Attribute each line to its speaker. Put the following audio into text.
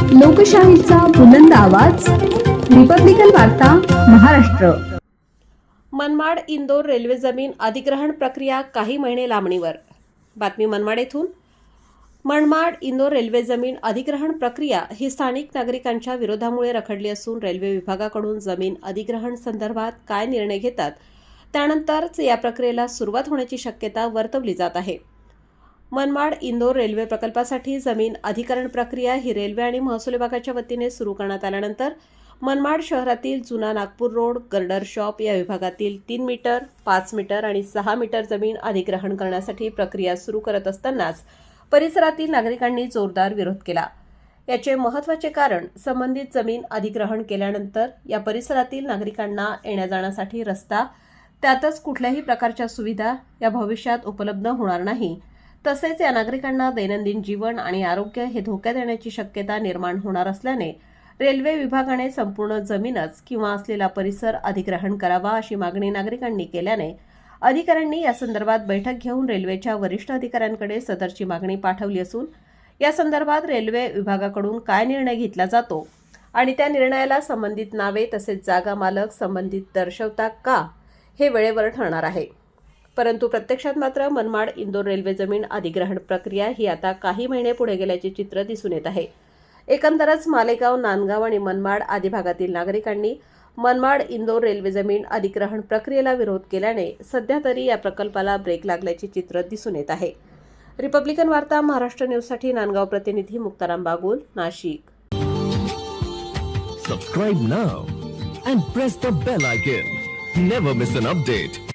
Speaker 1: लोकशाहीचा बुलंद आवाज, रिपब्लिकन वार्ता, महाराष्ट्र.
Speaker 2: मनमाड इंदोर रेल्वे जमीन अधिग्रहण प्रक्रिया काही महिने लांबणीवर. बातमी मनमाड येथून. मनमाड इंदोर रेल्वे जमीन अधिग्रहण प्रक्रिया ही स्थानिक नागरिकांच्या विरोधामुळे रखडली असून रेल्वे विभागाकडून जमीन अधिग्रहण संदर्भात काय निर्णय घेतात त्यानंतरच या प्रक्रियेला सुरुवात होण्याची शक्यता वर्तवली जात आहे. मनमाड इंदोर रेल्वे प्रकल्पासाठी जमीन अधिग्रहण प्रक्रिया ही रेल्वे आणि महसूल विभागाच्या वतीने सुरू करण्यात आल्यानंतर मनमाड शहरातील जुना नागपूर रोड, गर्डर शॉप या विभागातील 3 मीटर, 5 मीटर आणि 6 मीटर जमीन अधिग्रहण करण्यासाठी प्रक्रिया सुरू करत असतानाच परिसरातील नागरिकांनी जोरदार विरोध केला. याचे महत्त्वाचे कारण संबंधित जमीन अधिग्रहण केल्यानंतर या परिसरातील नागरिकांना येण्या-जाण्यासाठी रस्ता, त्यातच कुठल्याही प्रकारच्या सुविधा या भविष्यात उपलब्ध होणार नाही. तसेच या नागरिकांना दैनंदिन जीवन आणि आरोग्य हे धोक्यात येण्याची शक्यता निर्माण होणार असल्याने रेल्वे विभागाने संपूर्ण जमीनच किंवा असलेला परिसर अधिग्रहण करावा अशी मागणी नागरिकांनी केल्याने अधिकाऱ्यांनी या संदर्भात बैठक घेऊन रेल्वेच्या वरिष्ठ अधिकाऱ्यांकडे सदरची मागणी पाठवली असून या संदर्भात रेल्वे विभागाकडून काय निर्णय घेतला जातो आणि त्या निर्णयाला संबंधित नावे तसेच जागा मालक संबंधित दर्शवता का हे वेळेवर ठरणार आहे. परंतु प्रत्यक्षात मात्र मनमाड इंदोर रेल्वे जमीन अधिग्रहण प्रक्रिया ही आता काही महिने पुढे गेल्याचे चित्र दिसून येत आहे. एकंदरच मालेगाव, नांदगाव आणि मनमाड आदी भागातील नागरिकांनी मनमाड इंदोर रेल्वे जमीन अधिग्रहण प्रक्रियेला विरोध केल्याने सध्या तरी या प्रकल्पाला ब्रेक लागल्याचे चित्र दिसून येत आहे. रिपब्लिकन वार्ता महाराष्ट्र न्यूजसाठी नांदगाव प्रतिनिधी Muktaram Bagul, Nashik.
Speaker 3: Subscribe now and press the bell icon. Never miss an update.